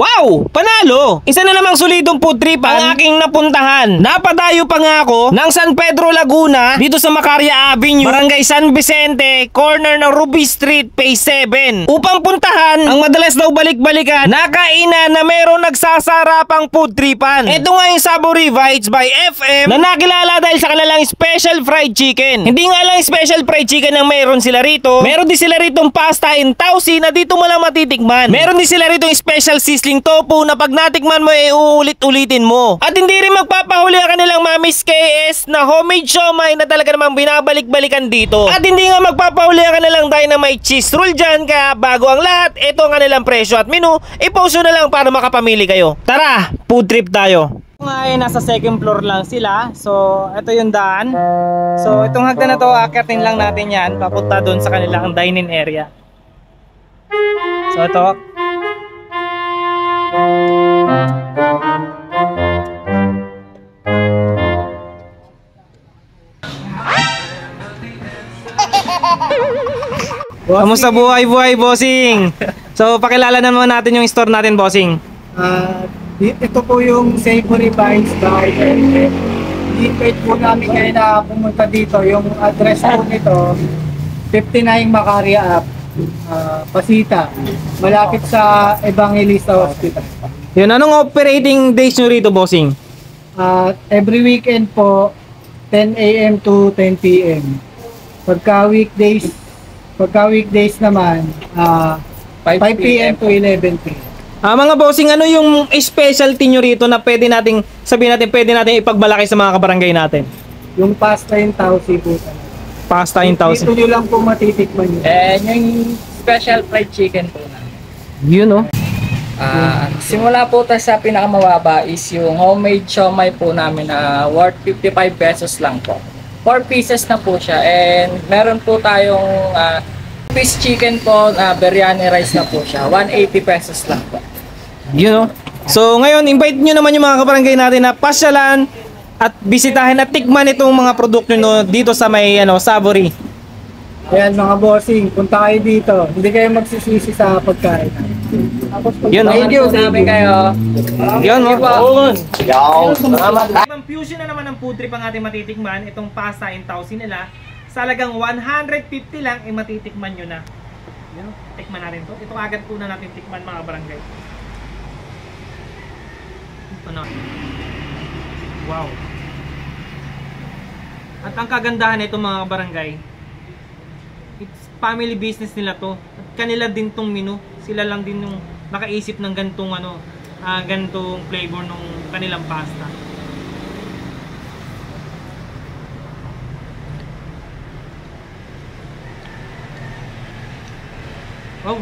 Wow! Panalo! Isa na namang solidong food trip ang aking napuntahan. Napadayo pa nga ako ng San Pedro, Laguna dito sa Macaria Avenue, Barangay San Vicente, corner ng Ruby Street, Phase 7 upang puntahan ang madalas daw balik-balikan na kainan na meron nagsasarapang food tripan. Ito nga yung Savory Bites by FM na nakilala dahil sa kanilang special fried chicken. Hindi nga lang special fried chicken ang meron sila rito, meron din sila ritong pasta in tausi na dito mo lang matitikman. Meron din sila ritong special sizzling tofu na pag natikman mo uulit-ulitin mo. At hindi rin magpapahuli ang kanilang Mami's KS na homemade siomai na talaga namang binabalik-balikan dito. At hindi nga magpapahuli ang kanilang dynamite cheese roll dyan, kaya bago ang lahat, ito ang kanilang presyo at menu, i-post na lang para makapamili kayo. Tara, food trip tayo. Ngayon, nasa second floor lang sila. So, ito yung daan. So, itong hagdan na to, akitin lang natin yan papunta doon sa kanilang dining area. So, ito. Kamusta buhay-buhay, bossing? So, pakilala naman natin yung store natin, bossing. Ito po yung Savory Bites by FM. I-invite po namin ngayon na pumunta dito. Yung address po nito, 59 Macaria Ave, Pasita, malapit sa Evangelista Hospital. Yun, anong operating days nyo rito, bossing? Every weekend po, 10 a.m. to 10 p.m. Pagka weekdays naman, 5 p.m. to 11 p.m. Mga bossing, ano yung specialty nyo rito na pwede nating sabihin natin, pwede natin ipagmalaki sa mga kabarangay natin? Yung pasta in tausi po talaga. Pasta in tausi. Dito nyo lang po matitikman yun. Yung special fried chicken po na. Yun, no? Simula po tayo sa pinakamababa is yung homemade siomai po namin na worth 55 pesos lang po. 4 pieces na po siya, and meron po tayong fish chicken po na biryani rice na po siya. 180 pesos lang po. Yun, no? So ngayon, invite nyo naman yung mga kabarangay natin na pasyalan at bisitahin at tikman itong mga produkto nyo dito sa may Savory. Ayan mga bossing, punta kayo dito. Hindi kayo magsisisi sa pagkain. Yun, no? Thank you, sabi kayo. Yun, no? Salamat. Fusion na naman ng food trip ang ating matitikman. Itong pasta in tausi nila. Sa halagang 150 lang, matitikman nyo na. Yun, tikman natin to. Ito agad po na natin tikman, mga barangay. Ito na. Wow. At ang kagandahan nito, mga barangay, it's family business nila to. At kanila din tong menu. Sila lang din yung nakaisip ng gantong gantong flavor ng kanilang pasta. Wow.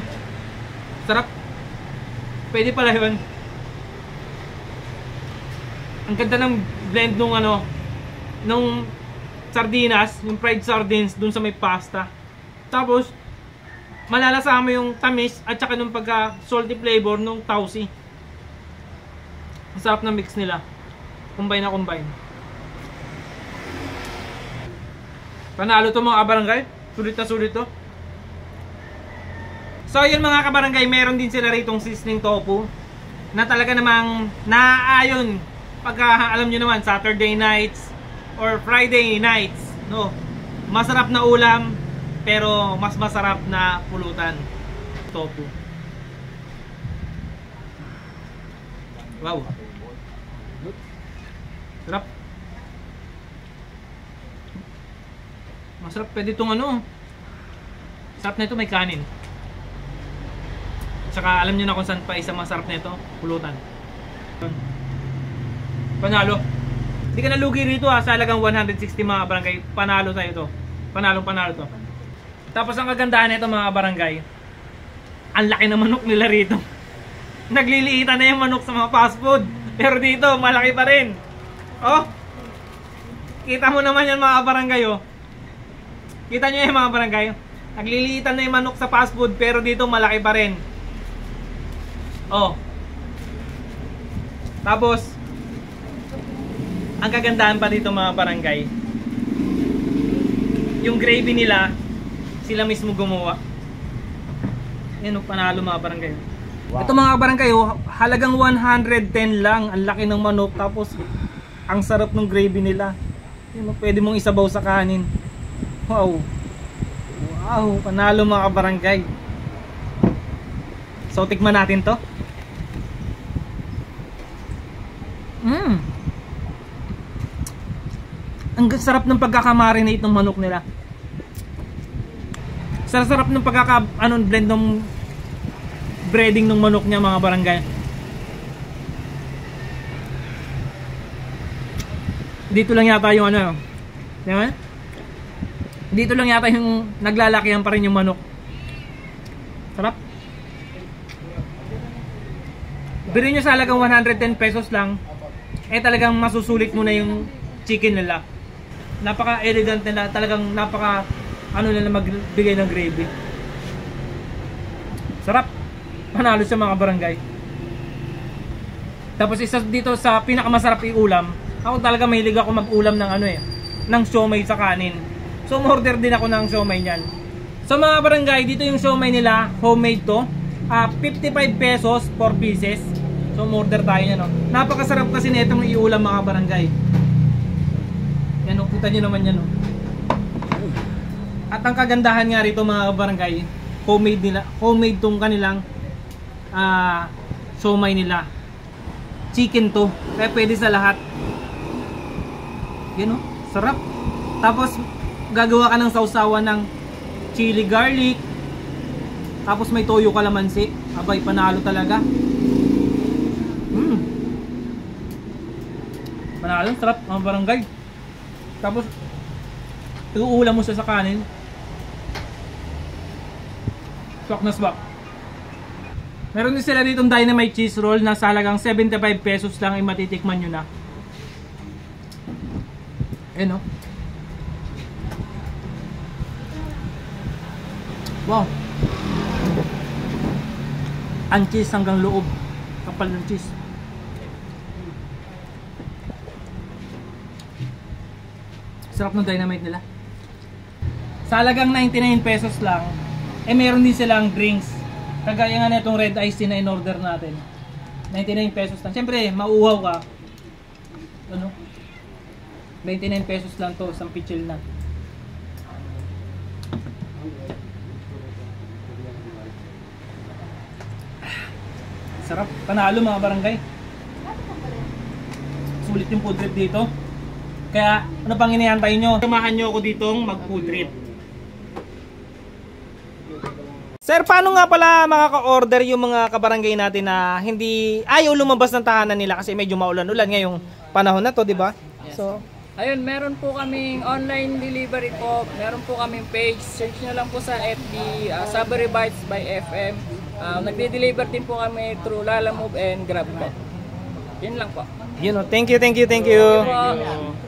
Sarap. Pwede pala yun. Ang ganda ng blend nung sardinas, yung fried sardines dun sa may pasta. Tapos malalasama yung tamis at saka nung pagka salty flavor nung tausi. Ang sarap na mix nila. Combine na combine. Panalo to mga kabarangay. Sulit na sulit to. So yun mga kabarangay, meron din sila ritong sizzling tofu na talaga namang naaayon pagka alam nyo naman Saturday nights or Friday nights, no? Masarap na ulam pero mas masarap na pulutan. Tofu. Wow. Sarap. Masarap, pwede itong sarap na ito, may kanin. Tsaka alam nyo na kung saan pa isang masarap na ito, pulutan. Panalo. Hindi ka nalugi rito sa halagang 160 mga barangay. Panalo tayo ito. Panalo to. Tapos ang kagandahan nito mga barangay, ang laki ng manok nila rito. Nagliliitan na yung manok sa mga fast food. Pero dito, malaki pa rin. Oh! Kita mo naman yan mga barangay, oh. Kita nyo yan mga barangay. Nagliliitan na yung manok sa fast food, pero dito malaki pa rin. Oh. Tapos ang kagandahan pa dito mga barangay, yung gravy nila sila mismo gumawa. Yan, panalo mga barangay. Wow. Ito mga kabarangay, halagang 110 lang. Ang laki ng manok, tapos ang sarap ng gravy nila. Pwede mong isabaw sa kanin. Wow. Wow, panalo mga kabarangay. So tikman natin to. Ang sarap ng pagkakamarinate ng manok nila. Sarap ng blend ng breading ng manok niya mga barangay. Dito lang yata yung ano, diba? Dito lang yata yung naglalakihan pa rin yung manok. Sarap. Bilhin nyo sa halagang 110 pesos lang, talagang masusulit mo na yung chicken nila. Napaka-elegant nila, talagang nila magbigay ng gravy. Sarap. Panalo sa mga barangay. Tapos isa dito sa pinakamasarap i-ulam, ako talaga mahilig ako mag-ulam ng ng siomay sa kanin. So umorder din ako ng siomay niyan. So mga barangay, dito yung siomay nila, homemade to. 55 pesos 4 pieces. So umorder tayo niyan, no. Napakasarap kasi nitong i-ulam mga barangay. Yan, kita niyo naman yan, no. At ang kagandahan nga rito mga barangay, homemade tong kanilang siomay nila. Chicken to, kaya pwede sa lahat. Yan, no, sarap. Tapos gagawa ka ng sausawan ng chili garlic, tapos may toyo kalamansi. Abay, panalo talaga. Panalo, sarap mga barangay. Tapos iuulam mo siya sa kanin. Swak na swak. Meron din sila ditong dynamite cheese roll na sa halagang 75 pesos lang ay matitikman nyo na. Ayan, no? Wow. Ang cheese hanggang loob. Kapal ng cheese. Sarap ng dynamite nila. Sa halagang 99 pesos lang, meron din silang drinks. Kagaya nga na itong red iced tea na in-order natin. 99 pesos lang. Siyempre, mauuhaw ka. 99 pesos lang to, isang pichil na. Sarap. Panalo mga barangay. Sulit yung food trip dito. Kaya ano pang hinihantay nyo? Samahan nyo ako ditong mag food trip. Sir, paano nga pala makaka-order yung mga kabarangay natin na hindi ayaw lumabas ng tahanan nila kasi medyo maulan-ulan ngayong panahon na to, di ba? Yes. So, ayun, meron po kaming online delivery po. Meron po kaming page. Search nyo lang po sa FB, Sabary Bites by FM. Nagde-deliver din po kami through Lalamove and Grab po. Yun lang po. thank you. Thank you po.